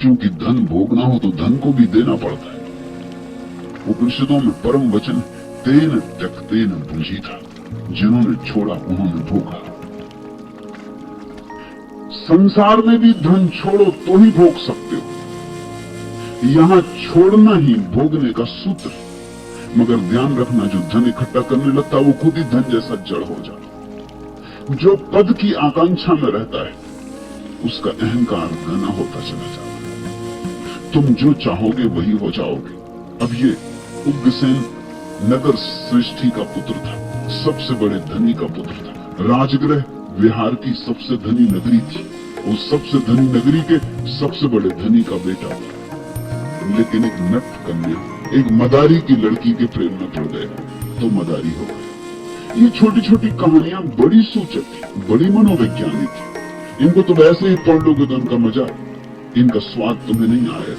क्योंकि धन भोगना हो तो धन को भी देना पड़ता है। उपनिषदों में परम वचन तेन त्यक्तेन भुंजीता, जिन्होंने छोड़ा उन्होंने भोगा। संसार में भी धन छोड़ो तो ही भोग सकते हो, यहां छोड़ना ही भोगने का सूत्र। मगर ध्यान रखना, जो धन इकट्ठा करने लगता है वो खुद ही धन जैसा जड़ हो जाता। जो पद की आकांक्षा में रहता है उसका अहंकार घना होता चला जाता है। तुम जो चाहोगे वही हो जाओगे। अब ये उग्रसेन नगर श्रेष्ठी का पुत्र था, सबसे बड़े धनी का पुत्र था। राजगृह विहार की सबसे धनी नगरी थी, उस सबसे धनी नगरी के सबसे बड़े धनी का बेटा था। लेकिन एक नट कन्या, एक मदारी की लड़की के प्रेम में पड़ गया तो मदारी हो गया। ये छोटी छोटी कहानियां बड़ी सूचक थी, बड़ी मनोवैज्ञानिक थी। इनको तुम ऐसे ही पढ़ लोगे तो इनका मजा, इनका स्वाद तुम्हें नहीं आएगा।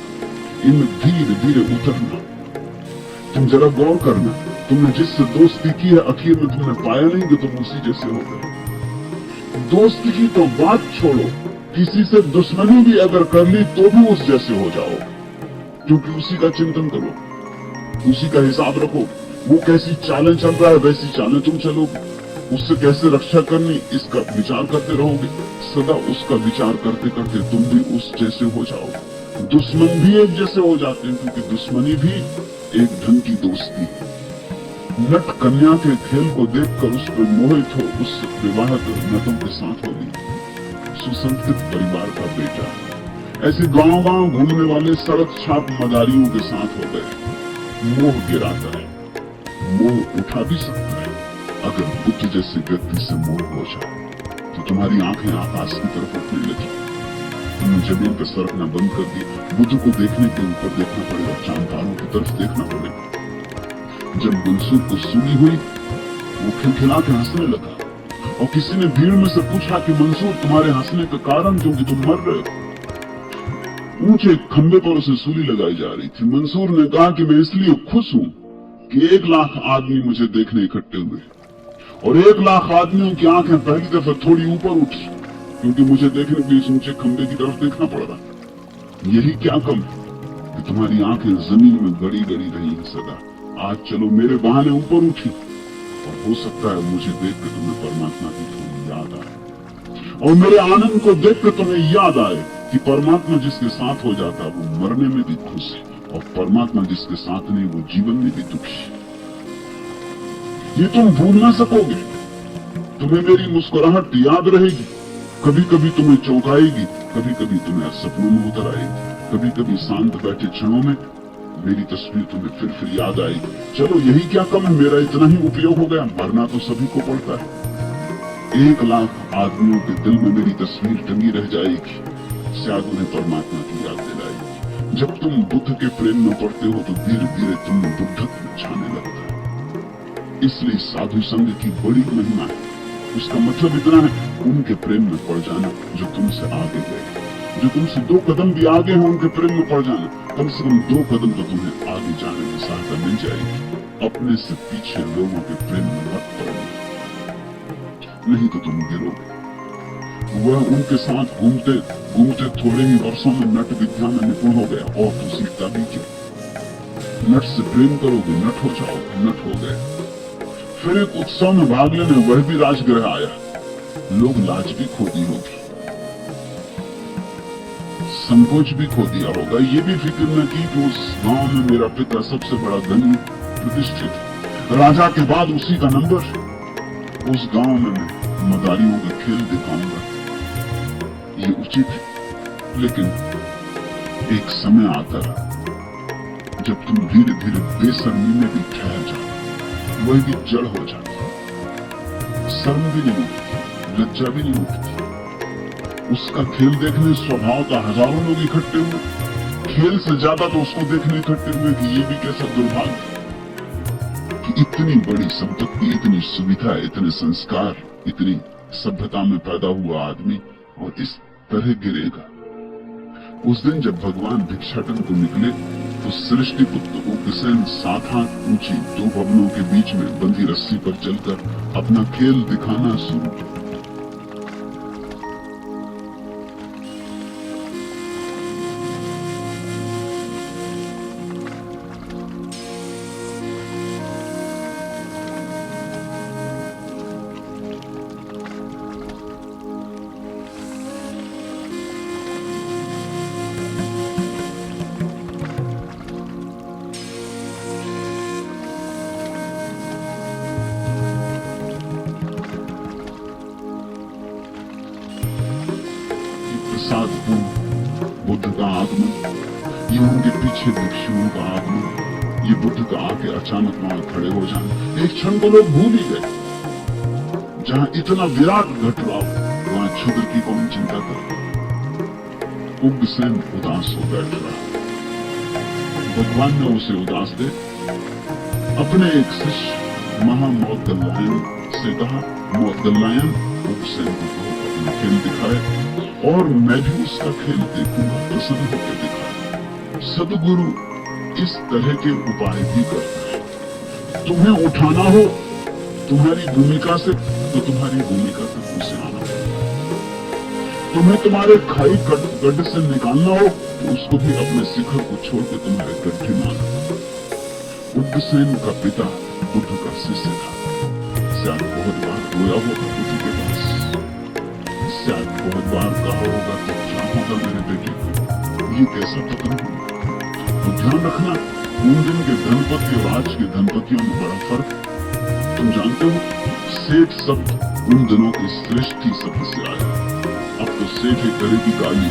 इनमें धीरे धीरे उतरना। तुम जरा गौर करना, तुमने जिससे दोस्ती की है आखिर में तुमने पाया नहीं कि तुम उसी जैसे हो गए। दोस्ती की तो बात छोड़ो, किसी से दुश्मनी भी अगर कर ली तो भी उस जैसे हो जाओ, क्योंकि उसी का चिंतन करो, उसी का हिसाब रखो। वो कैसी चालें चल रहा है वैसी चालें तुम चलोगे। उससे कैसे रक्षा करनी इसका विचार करते रहोगे। सदा उसका विचार करते करते तुम भी उस जैसे हो जाओगे। दुश्मन भी एक जैसे हो जाते हैं, क्योंकि दुश्मनी भी एक ढंग की दोस्ती है। नट कन्या के खेल को देखकर उस पर मोहित हो उस विवाहित नटों के साथ होगी। सुसंस्कृत परिवार का बेटा ऐसे गांव गांव घूमने वाले सड़क छाप मदारियों के साथ हो गए। मोह गिराता है, मोह उठा भी सकता है। अगर बुद्ध जैसे व्यक्ति से मोह हो जाए तो तुम्हारी आंखें आकाश की तरफ उठने लगी। तुमने जमीन पर सरकना बंद कर दिया। बुद्ध को देखने के ऊपर देखना पड़ेगा, चांद तारों की तरफ देखना पड़ेगा। जब मंसूर को सुनी हुई वो खिलखिला के हंसने लगा, और किसी ने भीड़ में से पूछा कि मंसूर तुम्हारे हंसने का कारण क्योंकि तुम मर रहे हो। ऊंचे खंबे पर उसे सूली लगाई जा रही थी। मंसूर ने कहा कि मैं इसलिए खुश हूं कि 1 लाख आदमी मुझे देखने इकट्ठे हुए, और 1 लाख आदमियों की आंखें पहली दफा थोड़ी ऊपर उठी, क्योंकि मुझे देखने के लिए इस ऊंचे खंबे की तरफ देखना पड़ रहा। यही क्या कम है कि तुम्हारी आंखें जमीन में गड़ी गड़ी रही हैं सदा। आज चलो मेरे बहाने ऊपर उठी, और हो सकता है मुझे देख कर तुम्हें परमात्मा की थोड़ी याद आए, और मेरे आनंद को देख कर तुम्हें याद आए कि परमात्मा जिसके साथ हो जाता है वो मरने में भी खुश है, और परमात्मा जिसके साथ नहीं वो जीवन में भी दुखी है। ये तुम भूल ना सकोगे। तुम्हें मेरी मुस्कुराहट याद रहेगी, कभी कभी तुम्हें चौंकाएगी, कभी कभी तुम्हें सपनों में उतर आएगी, कभी कभी शांत बैठे क्षणों में मेरी तस्वीर तुम्हें फिर याद आएगी। चलो यही क्या कम है, मेरा इतना ही उपयोग हो गया। मरना तो सभी को पड़ता है। 1 लाख आदमियों के दिल में मेरी तस्वीर टंगी रह जाएगी, शायद उन्हें परमात्मा की याद दिलाएगी। जब तुम बुद्ध के प्रेम में पड़ते हो तो धीरे धीरे तुम्हें बुद्धत्व छाने लगता है। इसलिए साधु संघ की बड़ी महिमा है। उसका मतलब इतना है, उनके प्रेम में पड़ जाना जो तुमसे आगे गए, जो तुमसे 2 कदम भी आगे हैं उनके प्रेम में पड़ जाना। कम से कम 2 कदम तो तुम्हें आगे जाने में सहायता मिल जाएगी। अपने से पीछे लोगों के प्रेम में मत पड़ो, नहीं तो तुम गिरोगे। वह उनके साथ घूमते घूमते थोड़े ही वर्षों में नट विद्या में निपुण हो गया, और तो सीखता भी क्या। नट से प्रेम करोगे नट हो जाओगे, नट हो गए। फिर एक उत्सव में भाग लेने वह भी राजगृह आया। लोग लाज भी खो दी होगी, संकोच भी खो दिया होगा। ये भी फिक्र न की कि उस गांव में मेरा पिता सबसे बड़ा धनी प्रतिष्ठित, राजा के बाद उसी का नंबर। उस गांव में मैं मदारियों का खेल दिखाऊंगा, ये उचित है। लेकिन एक समय आता जब तुम धीरे धीरे बेशर्मी में भी ठहर जाओ, वह भी जड़ हो जाती, शर्म भी नहीं उठती, लज्जा भी नहीं उठती। उसका खेल देखने स्वभाव का हजारों लोग इकट्ठे हुए, खेल से ज्यादा तो उसको देखने इकट्ठे हुए कि ये भी कैसा दुर्भाग्य कि इतनी बड़ी संपत्ति, इतनी सुविधा, इतने संस्कार, इतनी सभ्यता में पैदा हुआ आदमी और इस तरह गिरेगा। उस दिन जब भगवान भिक्षाटन को निकले तो सृष्टि पुत्र उग्रसेन 7 हाथ ऊंची 2 भवनों के बीच में बंधी रस्सी पर चलकर अपना खेल दिखाना शुरू किया। बुद्ध का आगमन, ये उनके पीछे भिक्षुओं का आगमन, ये बुद्ध का आके अचानक वहां खड़े हो जाना, एक क्षण को लोग भूल ही गए। जहां इतना विराट घट रहा हो वहां क्षुद्र की कौन चिंता करे। उग्रसेन उदास हो बैठ रहा। भगवान ने उसे उदास दे अपने एक शिष्य महामौद्गल्लायन से कहा, मौद्गल्लायन उग्रसेन को अपना खेल दिखाए और मैं भी उसका खेल देखूंगा, प्रसन्न होकर दिखाए। सदगुरु इस तरह के उपाय भी करता है। तुम्हें उठाना हो तुम्हारी भूमिका से तो तुम्हारी भूमिका तक उसे आना हो। तुम्हें तुम्हारे खाई गड्ढे से निकालना हो तो उसको भी अपने शिखर को छोड़ के तुम्हारे गड्ढे में आना। उग्रसेन का पिता बुद्ध का शिष्य था। शायद बहुत बार रोया होगा बुद्ध के पास, शायद बहुत बार कहा होगा कि क्या होगा मेरे बेटे को, ये कैसा पतन होगा। तो ध्यान रखना, उन दिन के धनपति और आज के धनपतियों में बड़ा फर्क। तुम जानते हो सेठ शब्द उन दिनों के श्रेष्ठी शब्द से आया। अब तो सेठ एक तरह की गाली।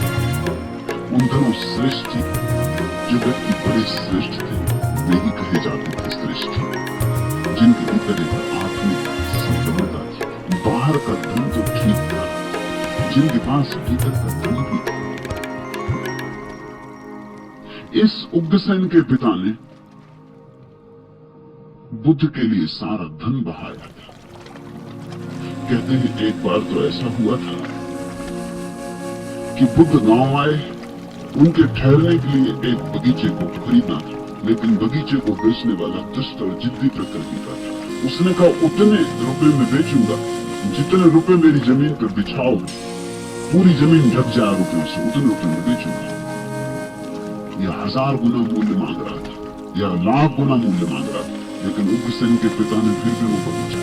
उन दिनों श्रेष्ठी जो व्यक्ति बड़े श्रेष्ठ थे वे ही कहे जाते थे श्रेष्ठी, जिनके भीतर एक आत्मिक संपन्नता थी। बाहर का धन तो ठीक था, जिनके पास भीतर का धन भी था। इस उग्रसेन के पिता ने बुद्ध के लिए सारा धन बहाया था। कहते हैं एक बार तो ऐसा हुआ था कि बुद्ध गांव आए, उनके ठहरने के लिए एक बगीचे को खरीदना था, लेकिन बगीचे को बेचने वाला दुष्ट और जिद्दी प्रकृति का था। उसने कहा उतने रुपए में बेचूंगा जितने रुपए मेरी जमीन पर बिछाओ, पूरी जमीन ढक जाए रुपयों से, उतने रुपए में बेचूंगा। यह 1000 गुना मूल्य मांग रहा था या लाख गुना मूल्य मांग रहा था, लेकिन उग्रसेन के पिता ने फिर भी वो बगीचा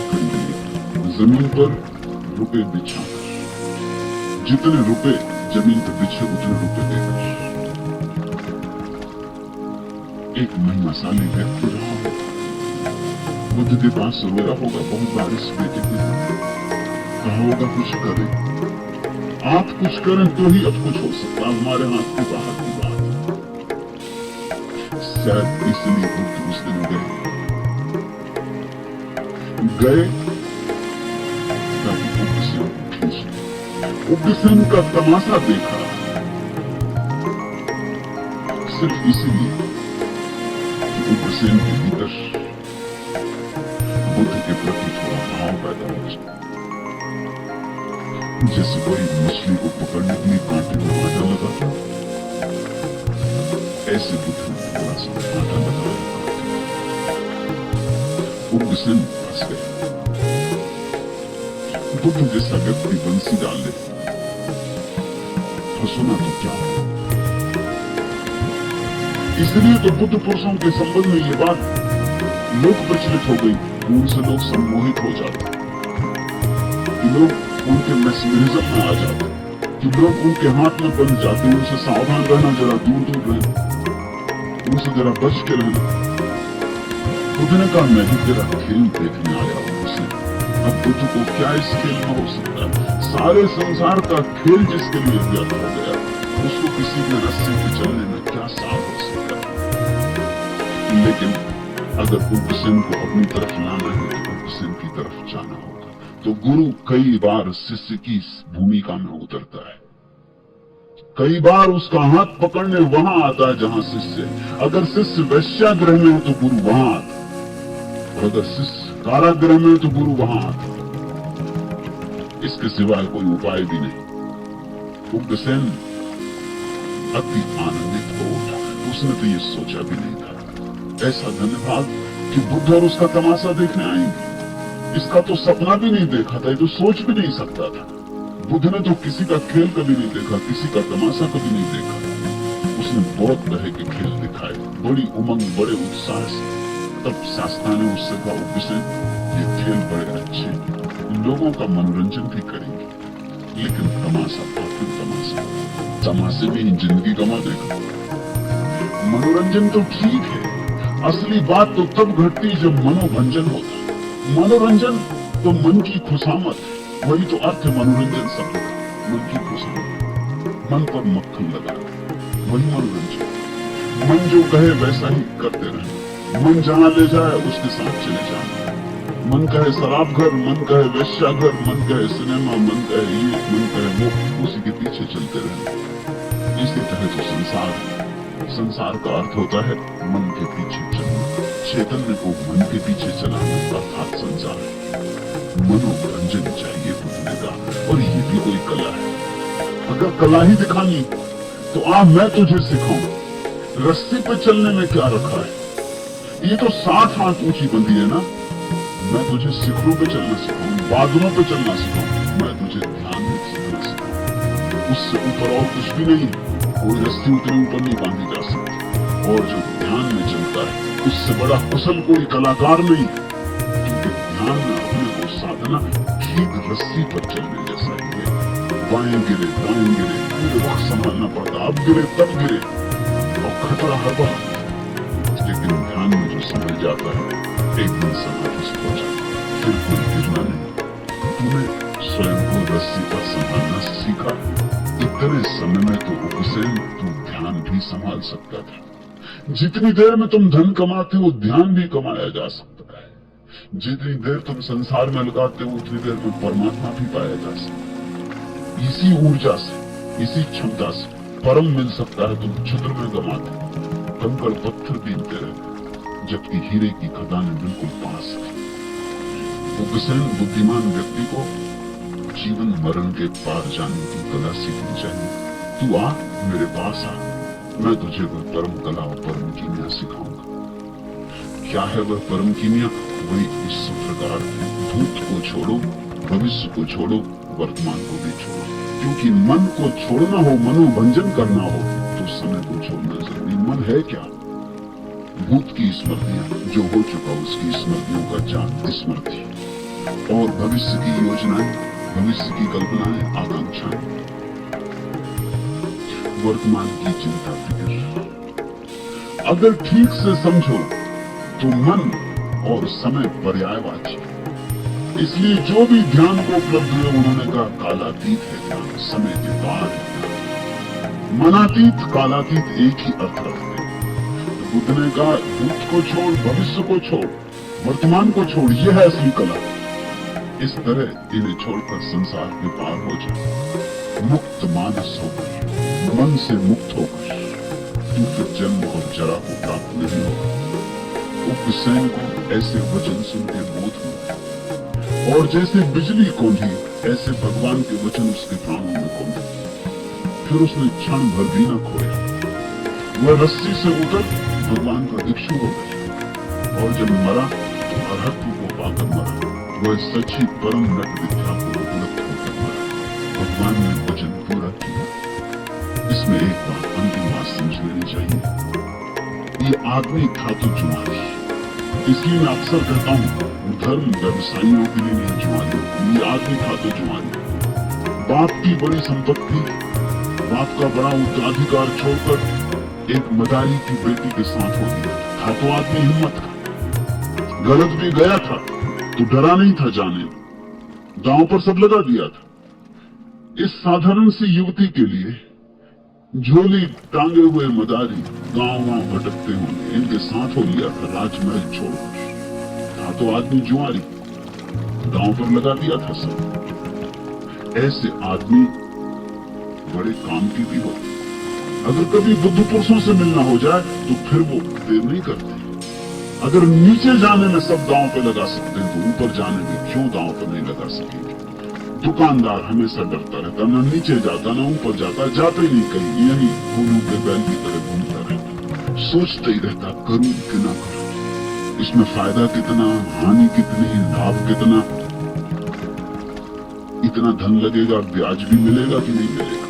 खरीद लिया। जमीन पर रुपए बिछाकर, जितने रुपए जमीन पर बिछे उतने रुपए देकर। एक महिमाशाली व्यक्ति रहा होगा, बुद्ध के पास रोया होगा बहुत बार इस बेटे के लिए, कहा होगा कुछ करें, आप कुछ करें तो ही अब कुछ हो सकता, हमारे हाथ के बाहर की बात। शायद इसलिए बुद्ध उस दिन गए ताकि उग्रसेन को खींच ले। उग्रसेन का तमाशा देखा सिर्फ इसीलिए कि उग्रसेन के भीतर बुद्ध के प्रति थोड़ा भाव पैदा हो जाए। जैसे कोई मछली को पकड़ने के लिए कांटे में कांटा लगाता, ऐसे बुद्ध ने थोड़ा सा कांटा लगाया। उग्रसेन फंस गए। बुद्ध जैसा व्यक्ति बंसी डाल ले, फंसना तो क्या हो। इसलिए तो बुद्ध पुरुषों के संबंध में ये बात लोक प्रचलित हो गई, उनसे लोग सम्मोहित हो जाते, कि लोग उनके मैस्मरिज्म में आ जाते, कि लोग उनके हाथ में बन जाते। उनसे सावधान रहना, जरा दूर दूर रहना, उनसे जरा बच के रहना। बुद्ध ने कहा मैं भी तेरा खेल देखने आया हूं। उसे अब बुद्ध को क्या इस खेल में हो सकता है? सारे संसार का खेल जिसके लिए व्यर्थ हो गया, उसको किसी के रस्ते पे चलने में क्या सार हो सकता है? लेकिन अगर उग्रसेन को अपनी तरफ लाना है तो उग्रसेन की तरफ जाना होगा। तो गुरु कई बार शिष्य की भूमिका में उतरता है, कई बार उसका हाथ पकड़ने वहां आता है जहां शिष्य है। अगर शिष्य वैश्यागृह में हो तो गुरु वहां आता, और अगर शिष्य कारागृह में हो तो गुरु वहां आता। इसके सिवाय कोई उपाय भी नहीं। उग्रसेन अति आनंदित हो उठा, उसने तो ये सोचा भी नहीं था। ऐसा धन्यवाद कि बुद्ध और उसका तमाशा देखने आएंगे, इसका तो सपना भी नहीं देखा था, ये तो सोच भी नहीं सकता था। बुद्ध ने तो किसी का खेल कभी नहीं देखा, किसी का तमाशा कभी नहीं देखा। उसने बहुत तरह के खेल दिखाए, बड़ी उमंग, बड़े उत्साह से। तब शास्त्रा ने उससे कहा उग्रसेन ये खेल बड़े अच्छे, लोगों का मनोरंजन भी करेंगे, लेकिन तमाशा आखिर तमाशे में ही जिंदगी गंवा देगा। मनोरंजन तो ठीक है, असली बात तो तब घटती जब मनोभंजन होता। मनोरंजन तो मन की खुशामद है, वही तो अर्थ है मनोरंजन शब्द का, मन की खुशामद। मन पर मक्खन लगा वही मनोरंजन। मन जो कहे वैसा ही करते रहे, मन जहां ले जाए उसके साथ चले जाए। मन कहे शराब घर, मन कहे वेश्या घर, मन कहे सिनेमा, मन कहे ये, मन कहे वो, उसी के पीछे चलते रहे। इसी तरह जो संसार का अर्थ होता है मन के पीछे चलना। चैतन्य को मन के पीछे चलाना अर्थात संसार है। मनोरंजन चाहिए बुद्धने का, और ये भी कोई कला है। अगर कला ही दिखानी तो आ मैं तुझे सिखाऊं। रस्सी पे चलने में क्या रखा है? ये तो 60 हाथ ऊंची बंदी है ना। मैं तुझे शिखरों पे चलना सिखाऊं, बादलों पे चलना सिखाऊं, मैं तुझे ध्यान में सीखना सिखाऊं। उससे ऊपर और कुछ भी नहीं। कोई रस्सी उतने ऊपर नहीं बांधी जा सकती। और जो ध्यान में चलता है उससे बड़ा कुशल कोई कलाकार नहीं, क्योंकि ध्यान में अपने को साधना ठीक रस्सी पर चलने जैसा ही है। बाएं गिरे दाएं गिरे, पूरे वक्त संभालना पड़ता। अब गिरे तब गिरे और खतरा हर वक्त। लेकिन ध्यान में जो समझ जाता है एक दिन समाधिस्थ हो जाता, फिर कोई गिरना नहीं। तूने स्वयं को रस्सी पर संभालना सीखा। इतने समय में तो हुसैन तू ध्यान भी संभाल सकता था। जितनी देर में तुम धन कमाते हो ध्यान भी कमाया जा सकता है। जितनी देर तुम संसार में लगाते हो उतनी देर में परमात्मा भी पाया जा सकता है। इसी ऊर्जा से, इसी क्षमता से परम मिल सकता है। तुम क्षुद्र में गमाते, कंकड़ पत्थर बीनते रहते, जबकि हीरे की खदानें बिल्कुल पास थी। हुसैन बुद्धिमान व्यक्ति को जीवन मरण के पार जाने की कला सीखनी चाहिए। तू आ मेरे पास आ, मैं तुझे वह परम कला और परम कीमिया सिखाऊंगा। क्या है वह परम कीमिया? वही इस सूत्रकार है। भूत को छोड़ो, भविष्य को छोड़ो, वर्तमान को भी छोड़ो। क्योंकि मन को छोड़ना हो, मनोभंजन करना हो तो समय को छोड़ना जरूरी। मन है क्या? भूत की स्मृतियां, जो हो चुका उसकी स्मृतियों का जान स्मृति, और भविष्य की योजनाएं, भविष्य की कल्पनाएं, आकांक्षाएं, वर्तमान की चिंता फिक्र। अगर ठीक से समझो तो मन और समय पर्यायवाची। इसलिए जो भी ध्यान को उपलब्ध हुए उन्होंने कहा कालातीत है ध्यान, समय के पार है। मनातीत कालातीत एक ही अर्थ रखते हैं। तो बुद्ध ने कहा भूत को छोड़, भविष्य को छोड़, वर्तमान को छोड़, यह है असली कला। इस तरह इन्हें छोड़कर संसार के पार हो जाए, मुक्त मानस होकर, मन से मुक्त होकर, तू फिर जन्म और जरा को प्राप्त नहीं होगा। हुसैन को ऐसे वचन सुन के बोध हुआ, और जैसे बिजली कौंधी ऐसे भगवान के वचन उसके प्राणों में कौंधे। फिर उसने क्षण भर भी न खोया। वह रस्सी से उतर भगवान का भिक्षु हो गया, और जब मरा तो अरहत्व को पाकर मरा। वह सच्ची परम नट विद्या को उपलब्ध होकर मरा। भगवान ने वचन पूरा किया। इसमें एक बात, अंतिम बात समझ लेनी चाहिए। ये आदमी था तो जुआरी, इसलिए मैं अक्सर कहता हूँ धर्म व्यवसायियों के लिए नहीं जुआरी। ये आदमी था तो जुआरी। बाप की बड़ी संपत्ति, बाप का बड़ा उत्तराधिकार छोड़कर एक मदारी की बेटी के साथ हो गया। था तो आदमी हिम्मत का, गलत भी गया था तो डरा नहीं था जाने, दांव पर सब लगा दिया था। इस साधारण सी युवती के लिए झोली टांगे हुए मदारी गांव भटकते होंगे, इनके साथ हो लिया था राजमहल छोड़कर। था तो आदमी जुआरी, दांव पर लगा दिया था सब। ऐसे आदमी बड़े काम की भी हो। अगर कभी बुद्ध पुरुषों से मिलना हो जाए तो फिर वो देर नहीं करते। अगर नीचे जाने में सब दांव पे लगा सकते हैं तो ऊपर जाने में क्यों दांव पर नहीं लगा सकेंगे? दुकानदार हमेशा डरता रहता, ना नीचे जाता ना ऊपर जाता, जाते ही नहीं कहीं, यही घोड़ों के बैल की तरह घूमता रहता, सोचते ही रहता करूं कि ना करूं, इसमें फायदा कितना, हानि कितनी, लाभ कितना, इतना धन लगेगा, ब्याज भी मिलेगा कि नहीं मिलेगा।